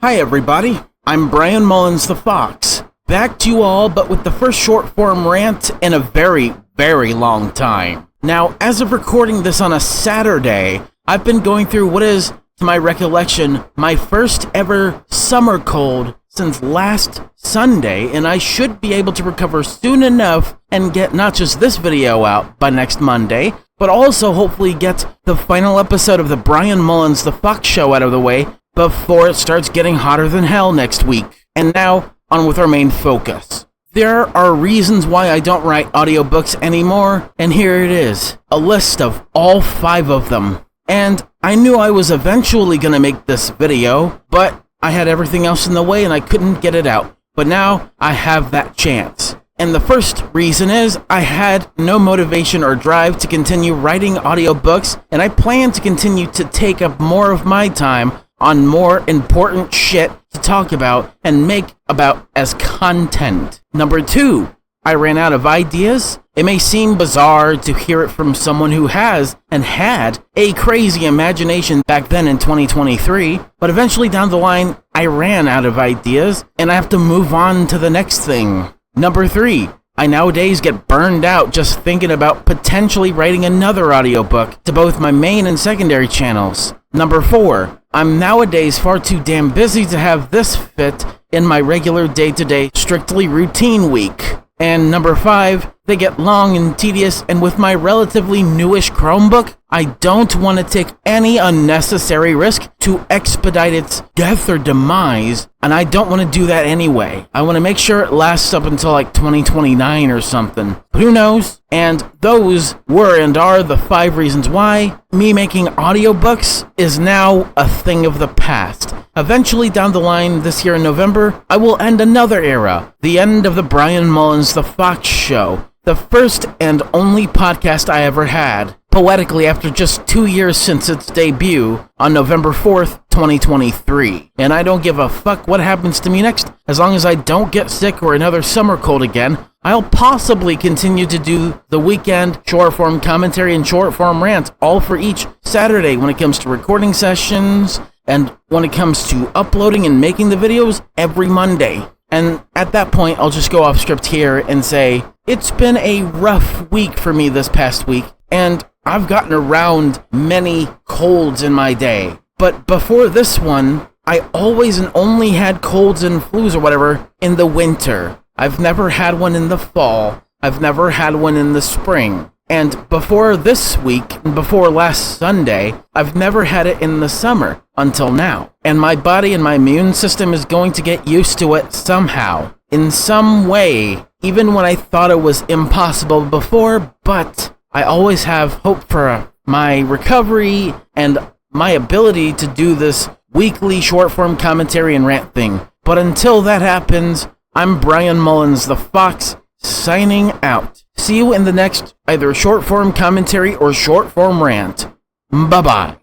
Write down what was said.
Hi everybody, I'm Brian Mullins the Fox, back to you all but with the first short-form rant in a very, very long time. Now, as of recording this on a Saturday, I've been going through what is, to my recollection, my first ever summer cold since last Sunday, and I should be able to recover soon enough and get not just this video out by next Monday, but also hopefully get the final episode of the Brian Mullins the Fox show out of the way before it starts getting hotter than hell next week. And now, on with our main focus. There are reasons why I don't write audiobooks anymore, and here it is, a list of all 5 of them. And I knew I was eventually going to make this video, but I had everything else in the way and I couldn't get it out. But now, I have that chance. And the first reason is, I had no motivation or drive to continue writing audiobooks, and I plan to continue to take up more of my time on more important shit to talk about and make about as content. Number 2, I ran out of ideas. It may seem bizarre to hear it from someone who has and had a crazy imagination back then in 2023, but eventually down the line, I ran out of ideas and I have to move on to the next thing. Number 3, I nowadays get burned out just thinking about potentially writing another audiobook to both my main and secondary channels. Number 4, I'm nowadays far too damn busy to have this fit in my regular day-to-day, strictly routine week. And number 5, they get long and tedious, and with my relatively newish Chromebook, I don't want to take any unnecessary risk to expedite its death or demise, and I don't want to do that anyway. I want to make sure it lasts up until like 2029 or something. But who knows? And those were and are the 5 reasons why me making audiobooks is now a thing of the past. Eventually down the line this year in November, I will end another era, the end of the Brian Mullins the Fox show, the first and only podcast I ever had, poetically after just 2 years since its debut on November 4th, 2023. And I don't give a fuck what happens to me next, as long as I don't get sick or another summer cold again. I'll possibly continue to do the weekend short-form commentary and short-form rant, all for each Saturday when it comes to recording sessions, and when it comes to uploading and making the videos every Monday. And at that point, I'll just go off script here and say, it's been a rough week for me this past week, and I've gotten around many colds in my day. But before this one, I always and only had colds and flus or whatever in the winter. I've never had one in the fall. I've never had one in the spring. And before this week, before last Sunday, I've never had it in the summer until now. And my body and my immune system is going to get used to it somehow, in some way, even when I thought it was impossible before, but I always have hope for my recovery and my ability to do this weekly short-form commentary and rant thing. But until that happens, I'm Brian Mullins the Fox, signing out. See you in the next either short-form commentary or short-form rant. Bye-bye.